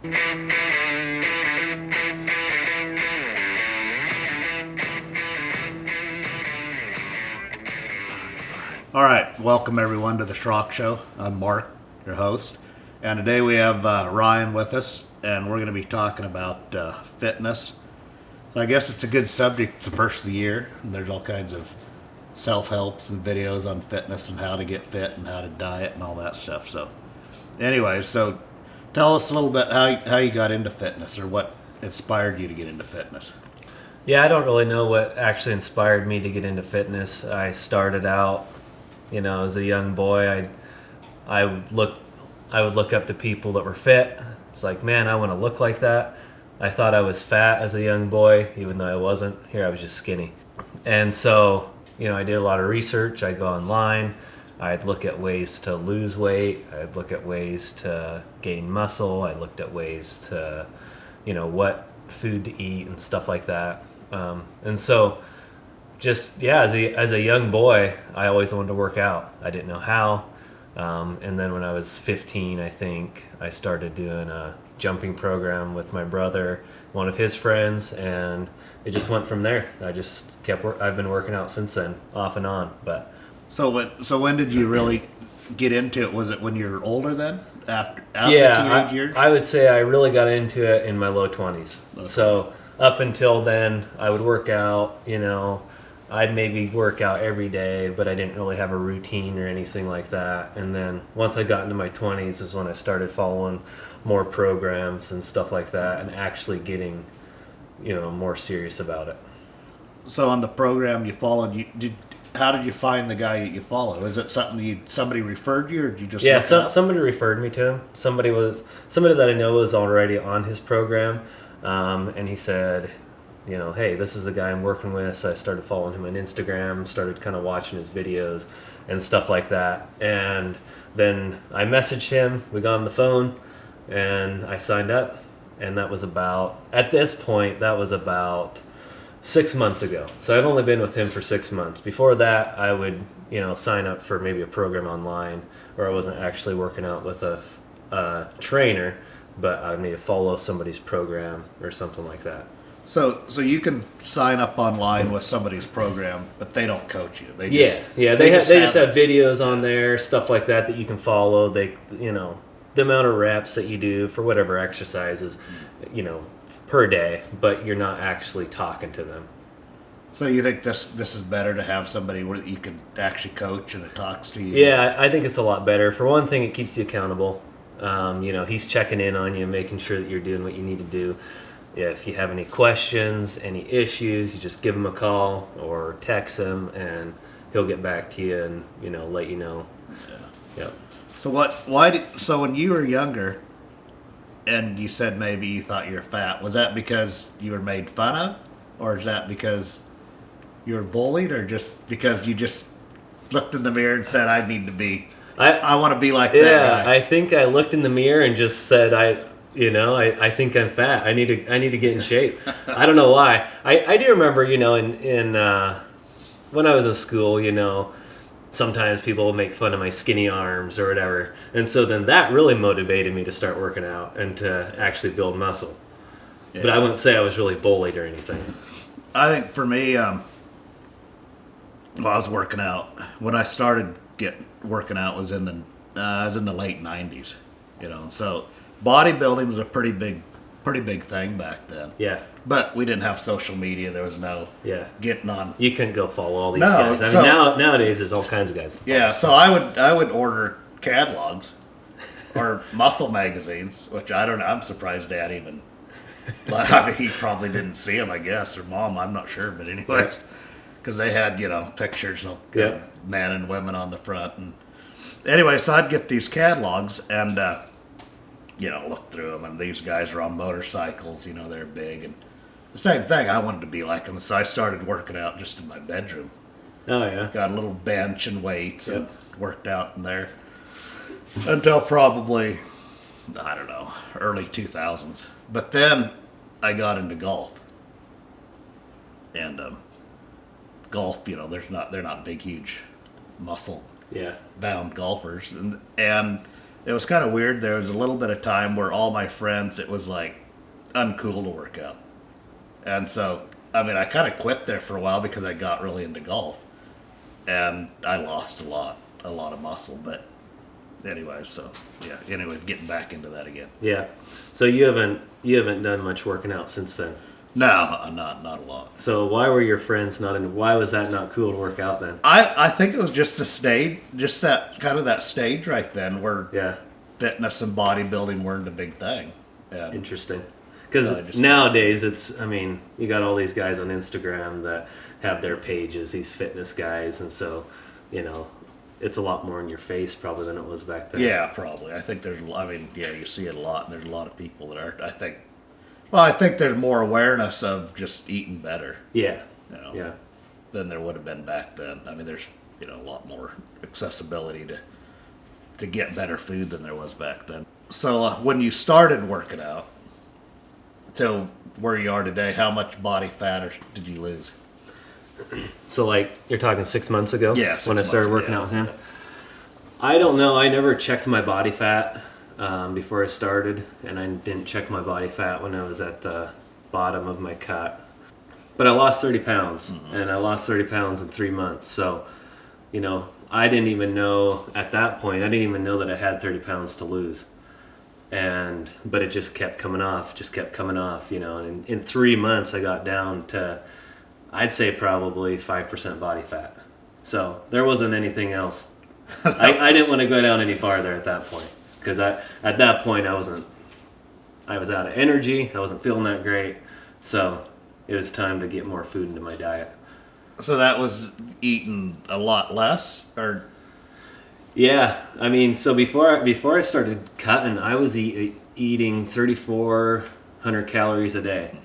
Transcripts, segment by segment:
All right, welcome everyone to the Schrock Show. I'm Mark, your host, and today we have Ryan with us, and we're going to be talking about fitness. So I guess it's a good subject. It's the first of the year, and there's all kinds of self-helps and videos on fitness and how to get fit and how to diet and all that stuff. So anyway, so tell us a little bit how you got into fitness or what inspired you to get into fitness. Yeah, I don't really know what actually inspired me to get into fitness. I started out, as a young boy. I would look up to people that were fit. It's like, man, I want to look like that. I thought I was fat as a young boy, even though I wasn't. Here, I was just skinny. And so, I did a lot of research. I'd go online. I'd look at ways to lose weight. I'd look at ways to gain muscle. I looked at ways to, what food to eat and stuff like that. And so, as a young boy, I always wanted to work out. I didn't know how. And then when I was 15, I think, I started doing a jumping program with my brother, one of his friends, and it just went from there. I've been working out since then, off and on. But So when did you really get into it? Was it when you were older then? After the teenage years? I would say I really got into it in my low 20s. Okay. So up until then, I would work out, I'd maybe work out every day, but I didn't really have a routine or anything like that. And then once I got into my 20s is when I started following more programs and stuff like that and actually getting, more serious about it. So on the program you followed, how did you find the guy that you follow? Is it something somebody referred you, or did you just Yeah, somebody referred me to him. Somebody that I know was already on his program, and he said, hey, this is the guy I'm working with. So I started following him on Instagram, started kind of watching his videos and stuff like that. And then I messaged him, we got on the phone, and I signed up. And that was about 6 months ago. So I've only been with him for 6 months. Before that, I would, sign up for maybe a program online, or I wasn't actually working out with a trainer, but I would maybe follow somebody's program or something like that. So you can sign up online with somebody's program, but they don't coach you. They just have videos on there, stuff like that you can follow. They, the amount of reps that you do for whatever exercises, per day, but you're not actually talking to them. So you think this is better to have somebody where you can actually coach and it talks to you? Yeah, I think it's a lot better. For one thing, it keeps you accountable. He's checking in on you, making sure that you're doing what you need to do. If you have any questions, any issues, you just give him a call or text him, and he'll get back to you and let you know. Yeah. Yep. So when you were younger, and you said maybe you thought you were fat, was that because you were made fun of, or is that because you were bullied, or just because you just looked in the mirror and said, I want to be like that guy? I think I looked in the mirror and just said, I think I'm fat. I need to get in shape. I don't know why. I do remember, in when I was in school, sometimes people will make fun of my skinny arms or whatever. And so then that really motivated me to start working out and to actually build muscle. Yeah. But I wouldn't say I was really bullied or anything. I think for me, I was working out. When I started working out was in the late 90s, and so bodybuilding was a pretty big thing back then. Yeah. But we didn't have social media. There was no getting on. You couldn't go follow all these guys. Nowadays there's all kinds of guys. Yeah, so I would order catalogs or muscle magazines, which I don't know. I'm surprised Dad even. He probably didn't see them, I guess, or Mom. I'm not sure, but anyways, because they had pictures of men and women on the front, and anyway, so I'd get these catalogs and look through them, and these guys are on motorcycles. They're big, and the same thing. I wanted to be like them, so I started working out just in my bedroom. Oh yeah. Got a little bench and weights and worked out in there until probably, I don't know, early 2000s. But then I got into golf. And golf, they're not big, huge muscle bound golfers, and it was kind of weird. There was a little bit of time where all my friends, it was like uncool to work out. And so, I mean, I kind of quit there for a while because I got really into golf. And I lost a lot of muscle. But anyway, so yeah, anyway, getting back into that again. Yeah. So you haven't done much working out since then? No, not a lot. So why were your friends not into, why was that not cool to work out then? I think it was just the stage, just that kind of that stage right then where fitness and bodybuilding weren't a big thing. And interesting. Because nowadays it's, I mean, you got all these guys on Instagram that have their pages, these fitness guys, and so, you know, it's a lot more in your face probably than it was back then. Yeah, probably. I think you see it a lot, and there's a lot of people that are, I think there's more awareness of just eating better. Yeah. You know, than there would have been back then. I mean, there's, a lot more accessibility to get better food than there was back then. So when you started working out to where you are today, how much body fat did you lose? So like, you're talking 6 months ago? Yeah, when I started working out with him? I don't know. I never checked my body fat before I started, and I didn't check my body fat when I was at the bottom of my cut. But I lost 30 pounds, and I lost 30 pounds in 3 months. So, I didn't even know at that point, I didn't even know that I had 30 pounds to lose. But it just kept coming off, and in 3 months I got down to, I'd say probably 5% body fat. So there wasn't anything else. I didn't want to go down any farther at that point. Because at that point I was out of energy, I wasn't feeling that great, so it was time to get more food into my diet. So that was eating a lot less, or? Yeah, I mean, so before I started cutting, I was eating 3,400 calories a day,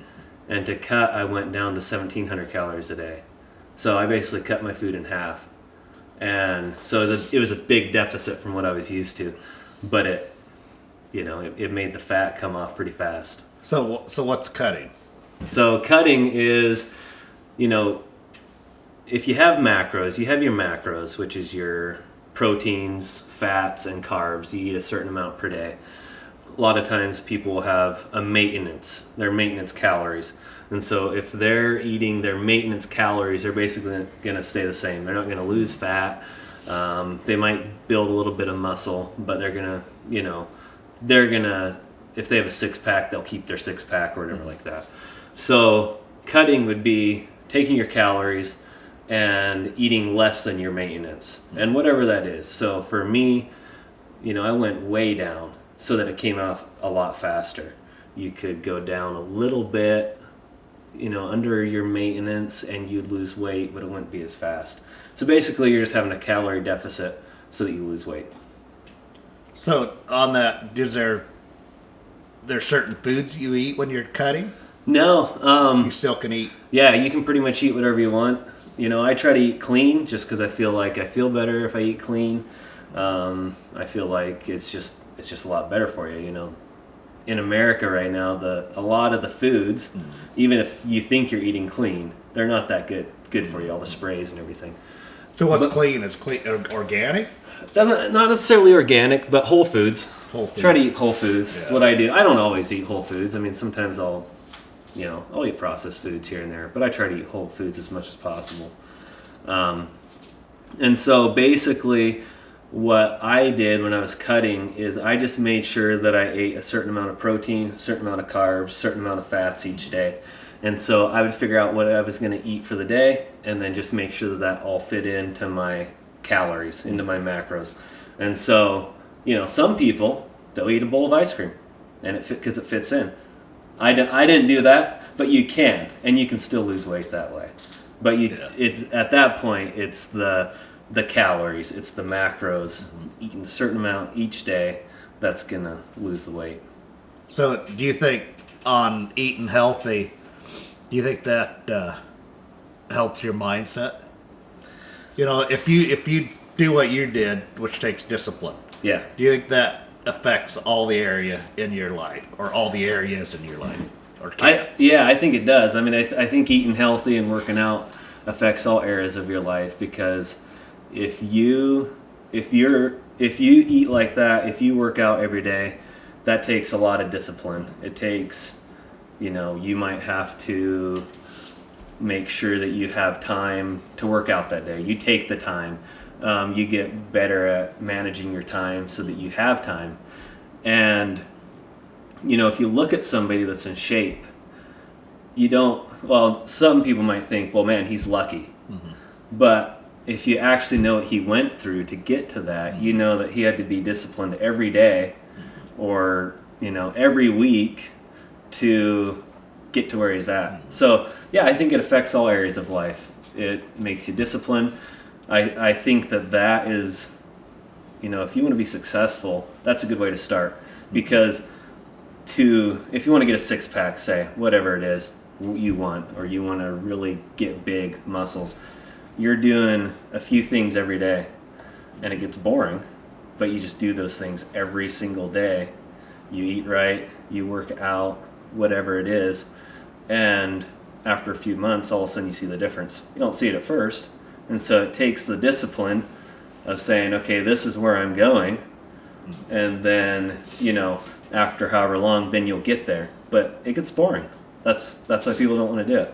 and to cut I went down to 1,700 calories a day. So I basically cut my food in half, and so it was a big deficit from what I was used to. But it made the fat come off pretty fast. So what's cutting? So cutting is, if you have macros, you have your macros, which is your proteins, fats, and carbs. You eat a certain amount per day. A lot of times people will have their maintenance calories. And so if they're eating their maintenance calories, they're basically going to stay the same. They're not going to lose fat. They might build a little bit of muscle, but they're gonna, if they have a 6-pack, they'll keep their 6-pack or whatever like that. So cutting would be taking your calories and eating less than your maintenance, and whatever that is. So for me, I went way down so that it came off a lot faster. You could go down a little bit, under your maintenance, and you'd lose weight, but it wouldn't be as fast. So basically, you're just having a calorie deficit so that you lose weight. So on that, is there certain foods you eat when you're cutting? No. You still can eat? Yeah, you can pretty much eat whatever you want. I try to eat clean just because I feel like I feel better if I eat clean. I feel like it's just a lot better for you. In America right now, a lot of the foods, even if you think you're eating clean, they're not that good for you. All the sprays and everything. So what's clean? Is clean organic? Not necessarily organic, but whole foods. Whole foods. Try to eat whole foods. That's what I do. I don't always eat whole foods. I mean, sometimes I'll eat processed foods here and there, but I try to eat whole foods as much as possible. And so basically, what I did when I was cutting is I just made sure that I ate a certain amount of protein, a certain amount of carbs, a certain amount of fats each day. And so I would figure out what I was going to eat for the day, and then just make sure that all fit into my calories, into my macros. And so, some people, they'll eat a bowl of ice cream, and because it fits in. I didn't do that, but you can, and you can still lose weight that way. But it's at that point, it's the calories, it's the macros, eating a certain amount each day, that's going to lose the weight. So do you think on eating healthy, do you think that helps your mindset? If you do what you did, which takes discipline, do you think that affects all the area in your life, or all the areas in your life? I think it does. I mean, I think eating healthy and working out affects all areas of your life, because if you're if you eat like that, if you work out every day, that takes a lot of discipline. It takes, you might have to make sure that you have time to work out that day. You take the time. You get better at managing your time so that you have time. And, if you look at somebody that's in shape, some people might think, well, man, he's lucky. Mm-hmm. But if you actually know what he went through to get to that, you know that he had to be disciplined every day or, every week to get to where he's at. So, yeah, I think it affects all areas of life. It makes you disciplined. I think that is, if you want to be successful, that's a good way to start. Because if you want to get a six-pack, say, whatever it is you want, or you want to really get big muscles, you're doing a few things every day, and it gets boring, but you just do those things every single day. You eat right, you work out, whatever it is, and after a few months, all of a sudden you see the difference. You don't see it at first, and so it takes the discipline of saying, okay, this is where I'm going, and then, after however long, then you'll get there. But it gets boring. That's why people don't want to do it.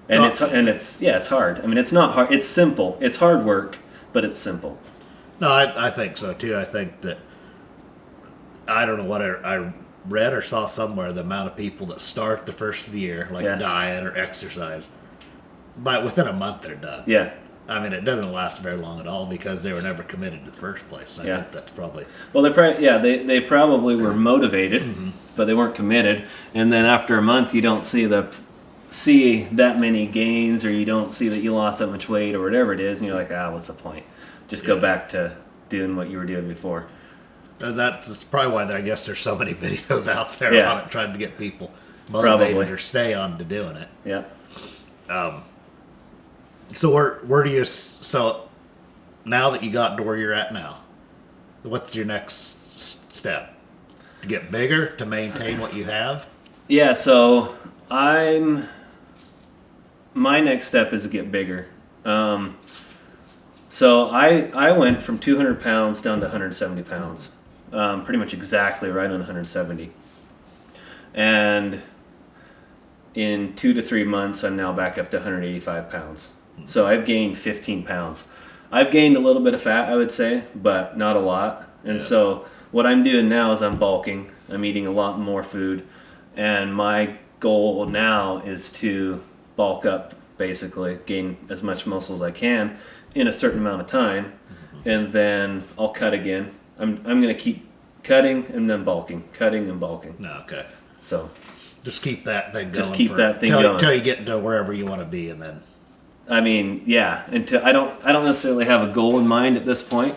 And it's hard. I mean, it's not hard. It's simple. It's hard work, but it's simple. No, I think so too. I think that, I don't know what I read or saw somewhere, the amount of people that start the first of the year, diet or exercise, but within a month they're done. Yeah. I mean, it doesn't last very long at all because they were never committed in the first place. I think that's probably... Well, they probably were motivated, mm-hmm. but they weren't committed. And then after a month, you don't see that many gains, or you don't see that you lost that much weight or whatever it is, and you're like, what's the point? Just go back to doing what you were doing before. That's probably why I guess there's so many videos out there on it, trying to get people motivated or stay on to doing it. Yeah. So where do you... So now that you got to where you're at now, what's your next step? To get bigger? To maintain what you have? Yeah, so my next step is to get bigger. So I went from 200 pounds down to 170 pounds. Pretty much exactly right on 170. And in 2 to 3 months, I'm now back up to 185 pounds. So I've gained 15 pounds. I've gained a little bit of fat, I would say, but not a lot. And so what I'm doing now is I'm bulking. I'm eating a lot more food. And my goal now is to bulk up, basically, gain as much muscle as I can in a certain amount of time. Mm-hmm. And then I'll cut again. I'm going to keep cutting and then bulking, cutting and bulking. No, okay. So just keep that thing going. Just keep that thing going until you get to wherever you want to be, and then. I mean, yeah. Until I don't necessarily have a goal in mind at this point.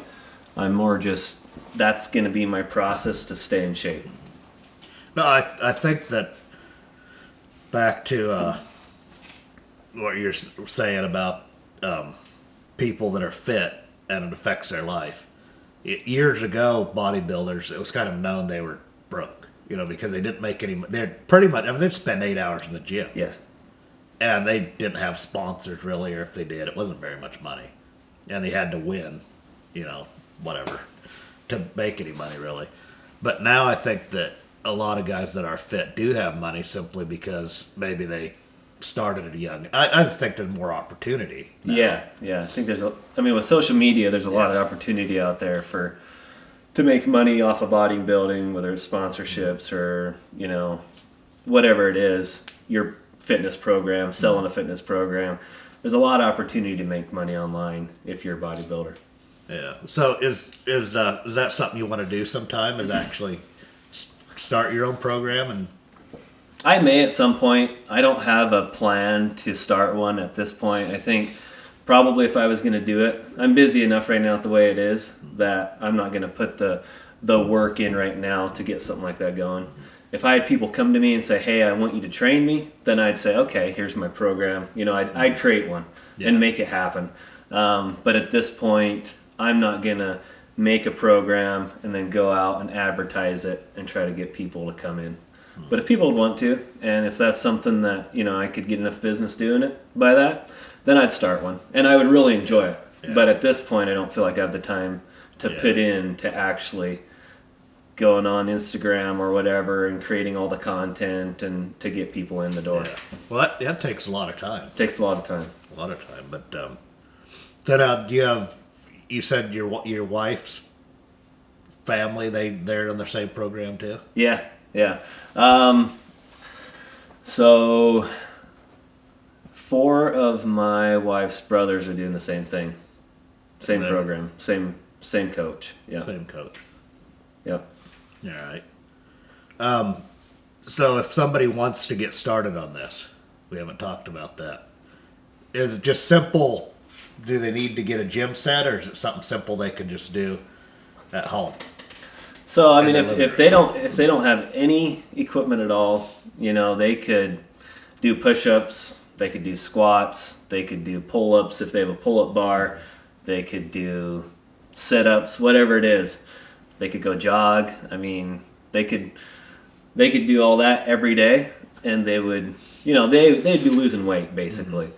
I'm more just that's going to be my process to stay in shape. No, I think that back to what you're saying about people that are fit and it affects their life. Years ago, bodybuilders, it was kind of known they were broke, because they didn't make any. They're pretty much. I mean, they'd spend 8 hours in the gym. Yeah. And they didn't have sponsors really, or if they did, it wasn't very much money. And they had to win, whatever, to make any money really. But now I think that a lot of guys that are fit do have money simply because maybe they started at a young... I just think there's more opportunity now. Yeah. I think with social media, there's a lot of opportunity out there to make money off of bodybuilding, whether it's sponsorships or, whatever it is, your fitness program, selling a fitness program. There's a lot of opportunity to make money online if you're a bodybuilder. Yeah. So is that something you want to do sometime? Is actually start your own program? And I may at some point. I don't have a plan to start one at this point. I think probably if I was going to do it, I'm busy enough right now the way it is that I'm not going to put the work in right now to get something like that going. If I had people come to me and say, hey, I want you to train me, then I'd say, okay, here's my program. I'd create one and make it happen. But at this point, I'm not going to make a program and then go out and advertise it and try to get people to come in. But if people would want to, and if that's something that, I could get enough business doing it by that, then I'd start one. And I would really enjoy it. Yeah. But at this point, I don't feel like I have the time to put in to actually going on Instagram or whatever and creating all the content and to get people in the door. Yeah. Well, that takes a lot of time. Takes a lot of time. A lot of time. But so now, do you have? You said your wife's family, they're on the same program too? Yeah. So 4 of my wife's brothers are doing the same thing. Same program. Same coach. Yeah. Same coach. Yep. All right. So if somebody wants to get started on this, we haven't talked about that. Is it just simple? Do they need to get a gym set, or is it something simple they can just do at home? So I mean, if they don't have any equipment at all, they could do push-ups, they could do squats, they could do pull-ups if they have a pull-up bar, they could do sit-ups, whatever it is. They could go jog. I mean, they could do all that every day, and they would, they'd be losing weight basically. Mm-hmm.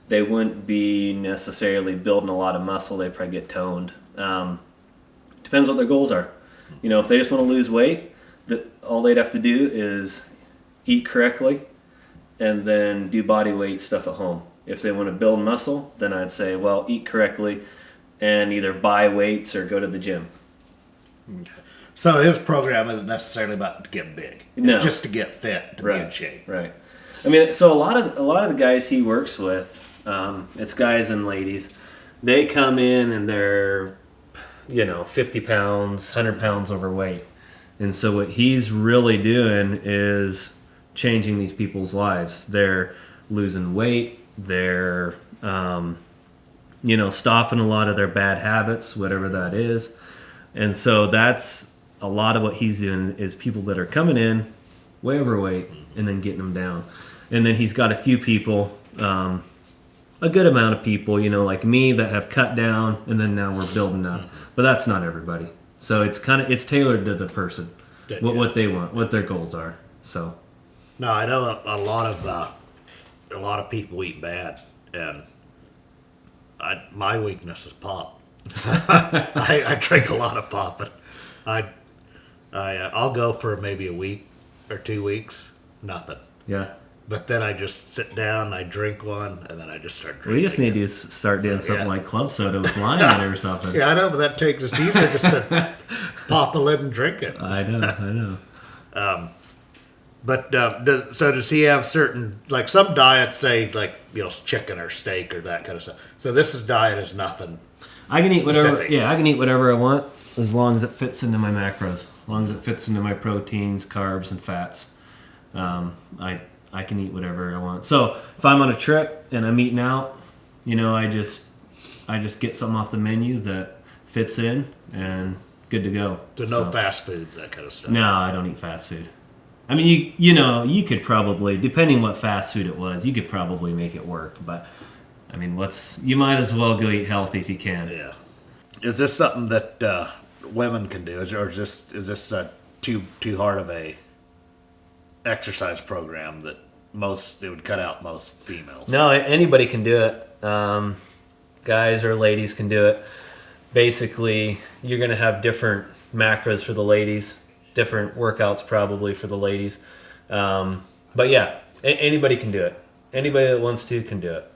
They wouldn't be necessarily building a lot of muscle. They'd probably get toned. Depends what their goals are. If they just want to lose weight, all they'd have to do is eat correctly and then do body weight stuff at home. If they want to build muscle, then I'd say, well, eat correctly and either buy weights or go to the gym. Okay. So his program isn't necessarily about to get big. No. It's just to get fit, to be in shape. Right. I mean, so a lot of the guys he works with, it's guys and ladies, they come in and they're 50 pounds, 100 pounds overweight. And so what he's really doing is changing these people's lives. They're losing weight. They're, stopping a lot of their bad habits, whatever that is. And so that's a lot of what he's doing is people that are coming in way overweight and then getting them down. And then he's got a few people, a good amount of people, like me that have cut down and then now we're building up. But that's not everybody. So it's tailored to the person, what they want, what their goals are. So. No, I know a lot of people eat bad, and my weakness is pop. I drink a lot of pop, but I'll go for maybe a week or 2 weeks, nothing. Yeah. But then I just sit down, I drink one, and then I just start drinking. We just need to start doing something like club soda with lime in it or something. Yeah, I know, but that takes us easier just to pop a lid and drink it. I know. But so does he have certain, like some diets say, like, chicken or steak or that kind of stuff. So this diet is nothing. I can eat specific. whatever. Yeah, I can eat whatever I want as long as it fits into my macros, as long as it fits into my proteins, carbs, and fats. I can eat whatever I want. So if I'm on a trip and I'm eating out, I just get something off the menu that fits in and good to go. So no fast foods, that kind of stuff. No, I don't eat fast food. I mean, you could probably, depending what fast food it was, you could probably make it work. But I mean, you might as well go eat healthy if you can. Yeah. Is this something that women can do, or is this too hard of a exercise program that it would cut out most females? No, anybody can do it. Guys or ladies can do it. Basically, you're going to have different macros for the ladies, different workouts probably for the ladies. But yeah, anybody can do it. Anybody that wants to can do it.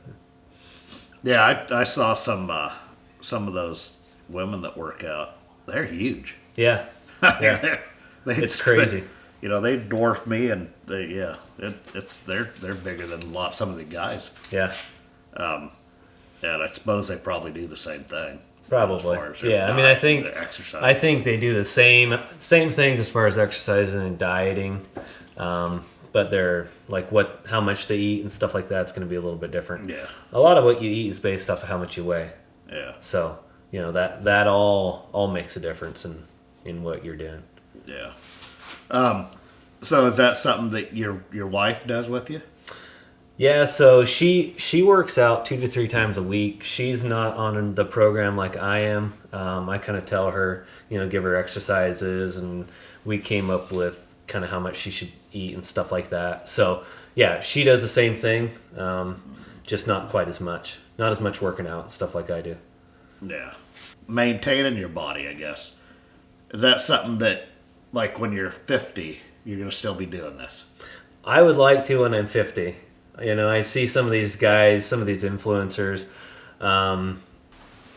Yeah, I saw some of those women that work out. They're huge. Yeah. Yeah. It's crazy. They dwarf me, and they're bigger than some of the guys. Yeah. And I suppose they probably do the same thing. Probably. Yeah. I mean, I think they do the same things as far as exercising and dieting, but they're like how much they eat and stuff like that's going to be a little bit different. Yeah. A lot of what you eat is based off of how much you weigh. Yeah. So that all makes a difference in what you're doing. Yeah. So is that something that your wife does with you? Yeah, so she works out 2 to 3 times a week. She's not on the program like I am. I kind of tell her, give her exercises, and we came up with kind of how much she should eat and stuff like that. So yeah, she does the same thing, just not quite as much. Not as much working out and stuff like I do. Yeah. Maintaining your body, I guess. Is that something that, like, when you're 50, you're going to still be doing this? I would like to when I'm 50. You know, I see some of these guys, some of these influencers,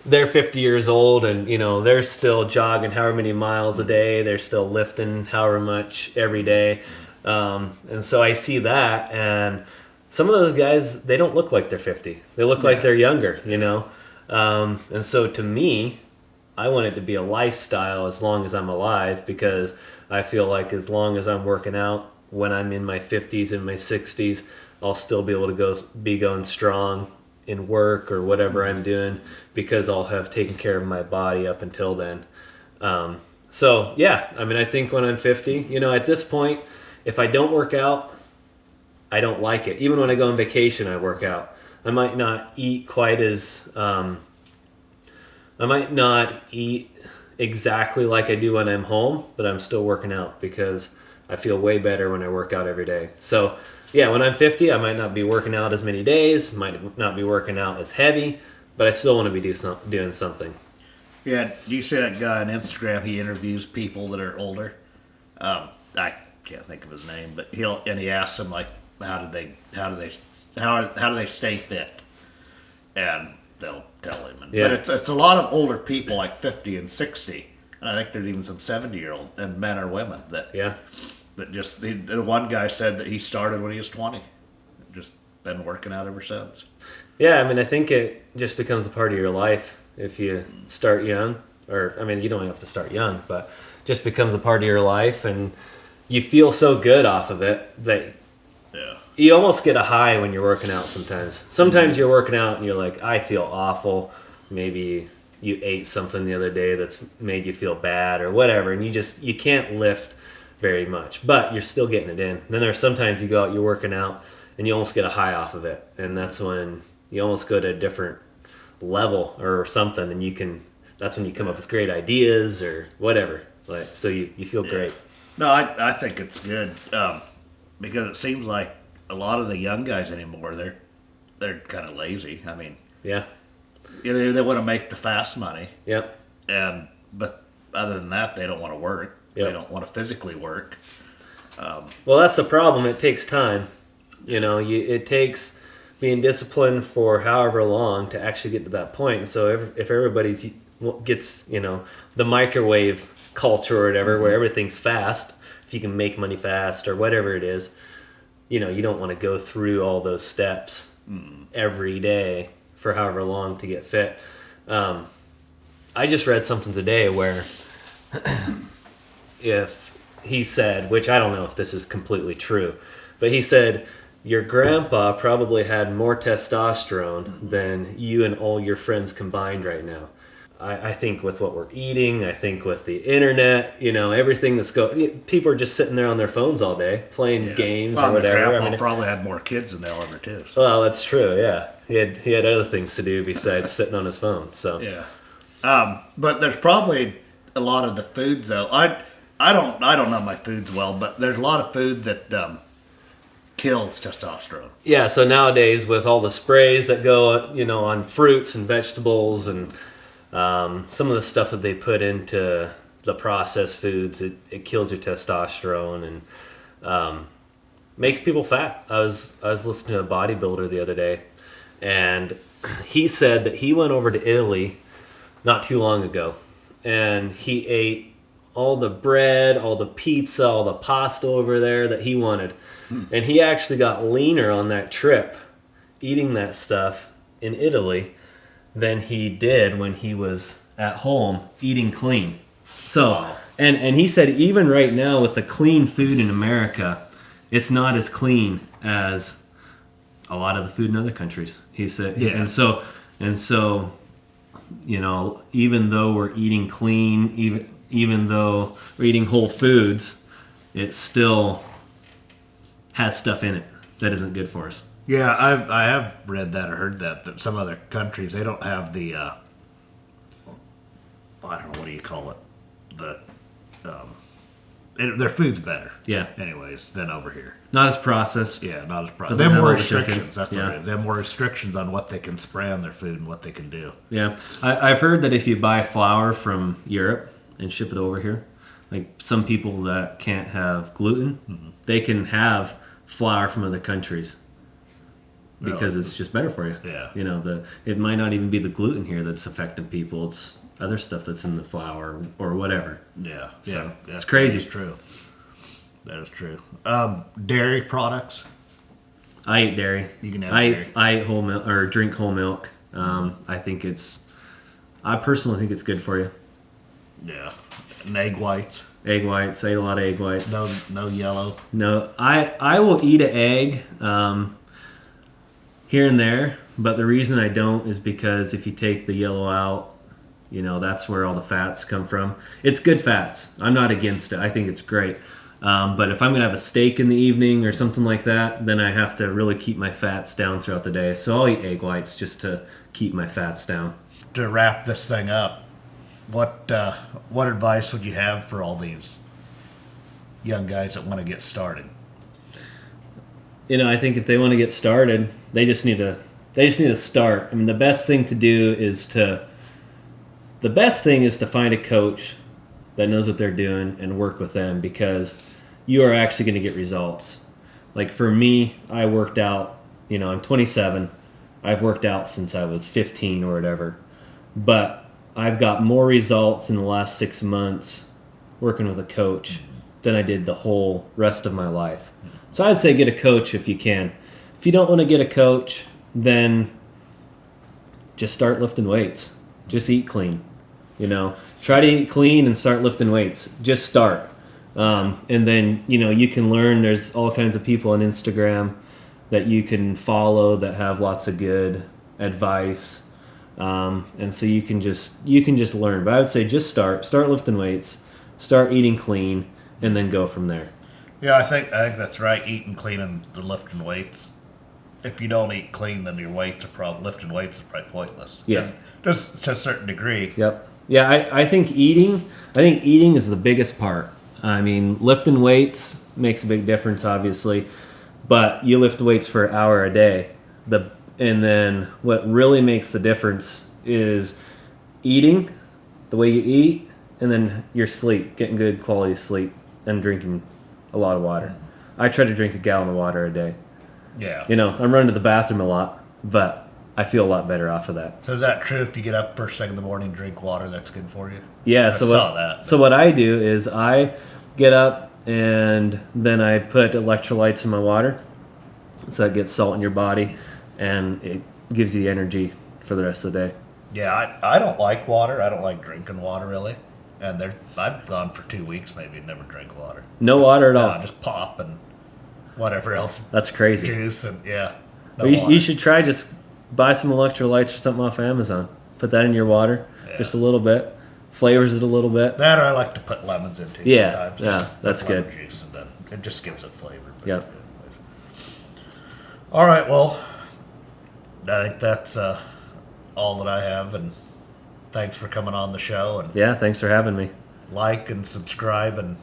they're 50 years old and, you know, they're still jogging however many miles a day. They're still lifting however much every day. And so I see that, and some of those guys, they don't look like they're 50. They look like they're younger, you know? And so to me, I want it to be a lifestyle as long as I'm alive, because I feel like as long as I'm working out, when I'm in my 50s and my 60s, I'll still be able to be going strong in work or whatever I'm doing, because I'll have taken care of my body up until then. So yeah, I mean, I think when I'm 50, you know, at this point, if I don't work out, I don't like it. Even when I go on vacation, I work out. I might not eat quite as, I might not eat exactly like I do when I'm home, but I'm still working out because I feel way better when I work out every day. So yeah, when I'm 50, I might not be working out as many days, might not be working out as heavy, but I still want to be doing something. Yeah, do you see that guy on Instagram? He interviews people that are older. I can't think of his name, but he asks them, like, how do they stay fit, and they'll tell him. But it's a lot of older people, like 50 and 60, and I think there's even some 70-year-old and men or women that just, the one guy said that he started when he was 20, just been working out ever since. Yeah, I mean, I think it just becomes a part of your life if you start young, or I mean, you don't have to start young, but just becomes a part of your life, and you feel so good off of it that you almost get a high when you're working out sometimes. Sometimes you're working out and you're like, I feel awful. Maybe you ate something the other day that's made you feel bad or whatever, and you can't lift very much, but you're still getting it in. And then there's sometimes you go out, you're working out, and you almost get a high off of it, and that's when you almost go to a different level or something, and that's when you come up with great ideas or whatever. Like, so you feel great. No, I think it's good, because it seems like a lot of the young guys anymore, they're kind of lazy. I mean, they want to make the fast money. Yep. But other than that, they don't want to work. Yep. They don't want to physically work. Well, that's the problem. It takes time. You know, it takes being disciplined for however long to actually get to that point. And so if everybody gets, you know, the microwave culture or whatever, where everything's fast, if you can make money fast or whatever it is, you know, you don't want to go through all those steps every day for however long to get fit. I just read something today where if he said, which I don't know if this is completely true, but he said, your grandpa probably had more testosterone than you and all your friends combined right now. I think with what we're eating, I think with the internet, you know, everything that's going, people are just sitting there on their phones all day playing games or whatever. Grandpa probably had more kids than they'll ever too. So. Well, that's true. Yeah, he had other things to do besides sitting on his phone. So but there's probably a lot of the foods though. I don't know my foods well, but there's a lot of food that kills testosterone. Yeah. So nowadays with all the sprays that go, you know, on fruits and vegetables and some of the stuff that they put into the processed foods, it kills your testosterone and makes people fat. I was listening to a bodybuilder the other day, and he said that he went over to Italy not too long ago, and he ate all the bread, all the pizza, all the pasta over there that he wanted. And he actually got leaner on that trip eating that stuff in Italy than he did when he was at home eating clean. So, and he said even right now with the clean food in America, it's not as clean as a lot of the food in other countries. He said, and so, you know, even though we're eating clean, even though we're eating whole foods, it still has stuff in it that isn't good for us. Yeah, I have read that or heard that some other countries, they don't have the, I don't know, what do you call it? The their food's better. Yeah. Anyways, than over here. Not as processed. Yeah, not as Doesn't They have have more all the sugar. restrictions. That's Yeah. what it is. They have more restrictions on what they can spray on their food and what they can do. Yeah. I've heard that if you buy flour from Europe and ship it over here, like some people that can't have gluten, they can have flour from other countries because it's just better for you. Yeah. You know, it might not even be the gluten here that's affecting people. It's other stuff that's in the flour or whatever. Yeah. So, yeah. it's crazy. That is true. That is true. Dairy products. I eat dairy. You can have I dairy. eat whole milk or drink whole milk. I personally think it's good for you. Yeah. And egg whites. Egg whites. I eat a lot of egg whites. No yellow. No, I will eat an egg here and there, but the reason I don't is because if you take the yellow out, you know, that's where all the fats come from. It's good fats. I'm not against it. I think it's great. But if I'm going to have a steak in the evening or something like that, then I have to really keep my fats down throughout the day. So I'll eat egg whites just to keep my fats down. To wrap this thing up, what advice would you have for all these young guys that want to get started? You know, I think if they want to get started, they just need to start. I mean, the best thing is to find a coach that knows what they're doing and work with them, because you are actually going to get results. Like for me, I worked out, you know, I'm 27. I've worked out since I was 15 or whatever. But I've got more results in the last 6 months working with a coach than I did the whole rest of my life. So I'd say get a coach if you can. If you don't want to get a coach, then just start lifting weights. Just eat clean. You know, try to eat clean and start lifting weights. Just start. And then, you know, you can learn. There's all kinds of people on Instagram that you can follow that have lots of good advice. And so you can just learn. But I would say just start lifting weights, start eating clean, and then go from there. Yeah, I think that's right. Eating clean and the lifting weights. If you don't eat clean, then your lifting weights is probably pointless. Yeah. And just to a certain degree. Yep. Yeah, I think eating is the biggest part. I mean, lifting weights makes a big difference, obviously, but you lift weights for an hour a day. And then what really makes the difference is eating, the way you eat, and then your sleep, getting good quality sleep, and drinking a lot of water. I try to drink a gallon of water a day. Yeah. You know, I'm running to the bathroom a lot, but I feel a lot better off of that. So is that true? If you get up first thing in the morning, drink water, that's good for you? Yeah. I saw that. So what I do is I get up and then I put electrolytes in my water, so it gets salt in your body, and it gives you energy for the rest of the day. Yeah, I don't like water. I don't like drinking water really. And I've gone for 2 weeks maybe and never drink water. Water at all. Just pop and whatever else. That's crazy. Juice and yeah. No Well, water. you should try just buy some electrolytes or something off Amazon. Put that in your water, just a little bit. Flavors it a little bit. That or I like to put lemons into Yeah, sometimes. yeah, that's lemon good. Juice and then it just gives it flavor. Yep. All right, well, I think that's all that I have, and thanks for coming on the show, and Yeah, thanks for having me. like and subscribe and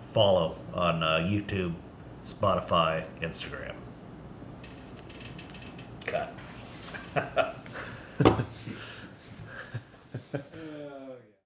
follow on YouTube, Spotify, Instagram. Cut.